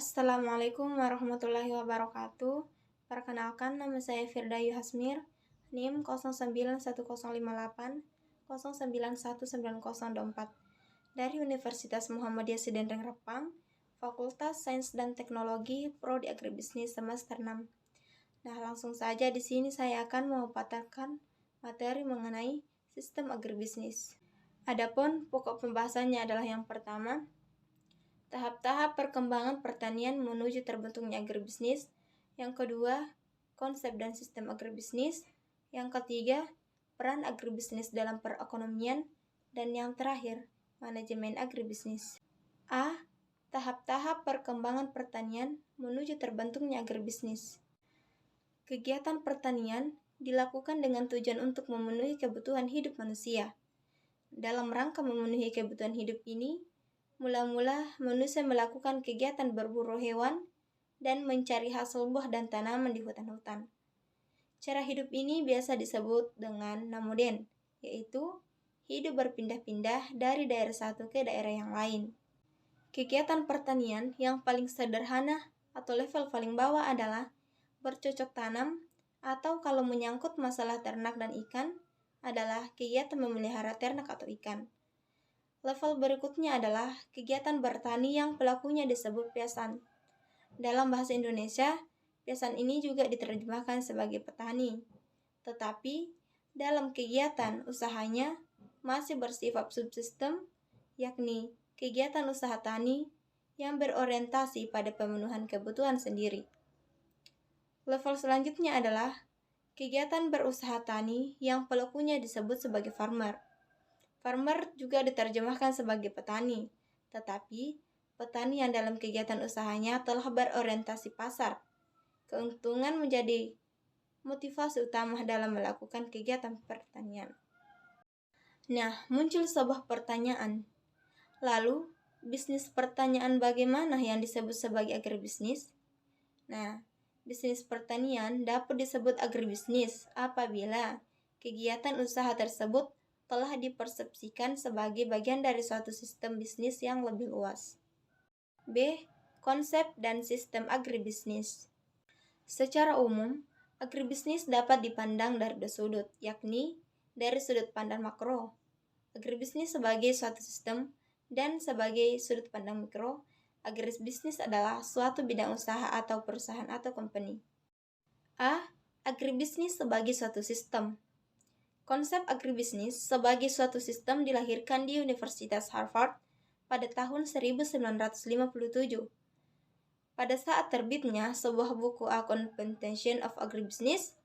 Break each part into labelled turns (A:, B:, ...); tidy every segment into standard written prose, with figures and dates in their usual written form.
A: Assalamualaikum warahmatullahi wabarakatuh. Perkenalkan, nama saya Firdayu Hasmir, NIM 091058 dari Universitas Muhammadiyah Sidenreng Repang, Fakultas Sains dan Teknologi, Prodi Agribisnis semester 6. Nah, langsung saja di sini saya akan memaparkan materi mengenai sistem agribisnis. Adapun pokok pembahasannya adalah yang pertama, tahap-tahap perkembangan pertanian menuju terbentuknya agribisnis. Yang kedua, konsep dan sistem agribisnis. Yang ketiga, peran agribisnis dalam perekonomian. Dan yang terakhir, manajemen agribisnis. A. Tahap-tahap perkembangan pertanian menuju terbentuknya agribisnis. Kegiatan pertanian dilakukan dengan tujuan untuk memenuhi kebutuhan hidup manusia. Dalam rangka memenuhi kebutuhan hidup ini, mula-mula manusia melakukan kegiatan berburu hewan dan mencari hasil buah dan tanaman di hutan-hutan. Cara hidup ini biasa disebut dengan nomaden, yaitu hidup berpindah-pindah dari daerah satu ke daerah yang lain. Kegiatan pertanian yang paling sederhana atau level paling bawah adalah bercocok tanam, atau kalau menyangkut masalah ternak dan ikan adalah kegiatan memelihara ternak atau ikan. Level berikutnya adalah kegiatan bertani yang pelakunya disebut peasan. Dalam bahasa Indonesia, peasan ini juga diterjemahkan sebagai petani. Tetapi, dalam kegiatan usahanya masih bersifat subsistem, yakni kegiatan usaha tani yang berorientasi pada pemenuhan kebutuhan sendiri. Level selanjutnya adalah kegiatan berusaha tani yang pelakunya disebut sebagai farmer. Farmer juga diterjemahkan sebagai petani, tetapi petani yang dalam kegiatan usahanya telah berorientasi pasar. Keuntungan menjadi motivasi utama dalam melakukan kegiatan pertanian. Nah, muncul sebuah pertanyaan. Lalu, bisnis pertanian bagaimana yang disebut sebagai agribisnis? Nah, bisnis pertanian dapat disebut agribisnis apabila kegiatan usaha tersebut telah dipersepsikan sebagai bagian dari suatu sistem bisnis yang lebih luas. B. Konsep dan sistem agribisnis. Secara umum, agribisnis dapat dipandang dari dua sudut, yakni dari sudut pandang makro, agribisnis sebagai suatu sistem, dan sebagai sudut pandang mikro, agribisnis adalah suatu bidang usaha atau perusahaan atau company. A. Agribisnis sebagai suatu sistem. Konsep agribisnis sebagai suatu sistem dilahirkan di Universitas Harvard pada tahun 1957. Pada saat terbitnya sebuah buku A Comprehension of Agribusiness,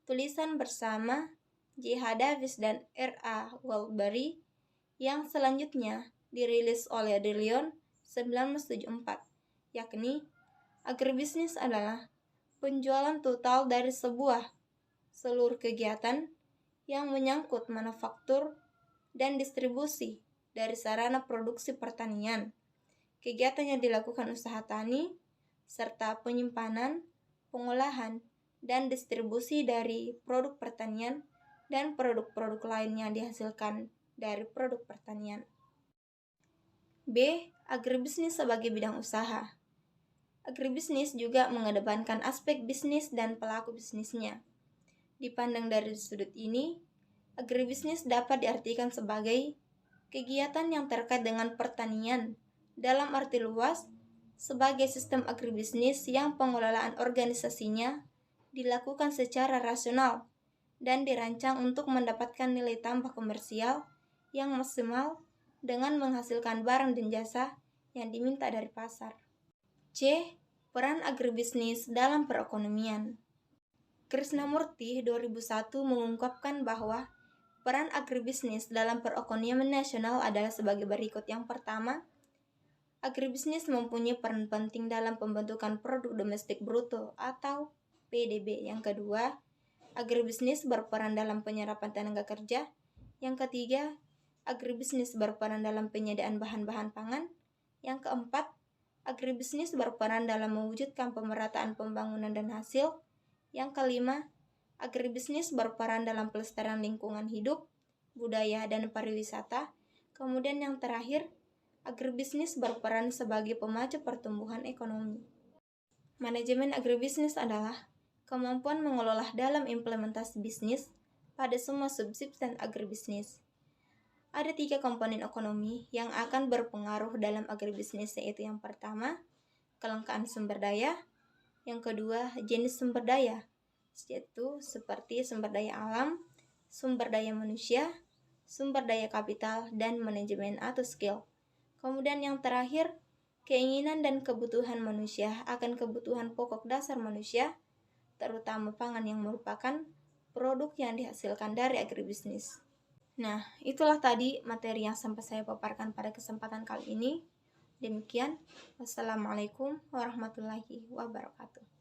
A: tulisan bersama J.H. Davis dan R.A. Waldberry, yang selanjutnya dirilis oleh De Leon 1974, yakni agribisnis adalah penjualan total dari seluruh kegiatan yang menyangkut manufaktur dan distribusi dari sarana produksi pertanian, kegiatan yang dilakukan usaha tani, serta penyimpanan, pengolahan, dan distribusi dari produk pertanian dan produk-produk lain yang dihasilkan dari produk pertanian. B. Agribisnis sebagai bidang usaha. Agribisnis juga mengedepankan aspek bisnis dan pelaku bisnisnya. Dipandang dari sudut ini, agribisnis dapat diartikan sebagai kegiatan yang terkait dengan pertanian dalam arti luas sebagai sistem agribisnis yang pengelolaan organisasinya dilakukan secara rasional dan dirancang untuk mendapatkan nilai tambah komersial yang maksimal dengan menghasilkan barang dan jasa yang diminta dari pasar. C. Peran agribisnis dalam perekonomian. Krishnamurti 2001 mengungkapkan bahwa peran agribisnis dalam perekonomian nasional adalah sebagai berikut. Yang pertama, agribisnis mempunyai peran penting dalam pembentukan produk domestik bruto atau PDB. Yang kedua, agribisnis berperan dalam penyerapan tenaga kerja. Yang ketiga, agribisnis berperan dalam penyediaan bahan-bahan pangan. Yang keempat, agribisnis berperan dalam mewujudkan pemerataan pembangunan dan hasil. Yang kelima, agribisnis berperan dalam pelestarian lingkungan hidup, budaya, dan pariwisata. Kemudian yang terakhir, Agribisnis berperan sebagai pemacu pertumbuhan ekonomi. Manajemen agribisnis adalah kemampuan mengelola dalam implementasi bisnis pada semua subsisten agribisnis. Ada 3 komponen ekonomi yang akan berpengaruh dalam agribisnis, yaitu yang pertama, kelangkaan sumber daya, yang kedua, jenis sumber daya, yaitu seperti sumber daya alam, sumber daya manusia, sumber daya kapital, dan manajemen atau skill. Kemudian yang terakhir, keinginan dan kebutuhan manusia akan kebutuhan pokok dasar manusia, terutama pangan yang merupakan produk yang dihasilkan dari agribisnis. Nah, itulah tadi materi yang sampai saya paparkan pada kesempatan kali ini. Demikian, wassalamualaikum warahmatullahi wabarakatuh.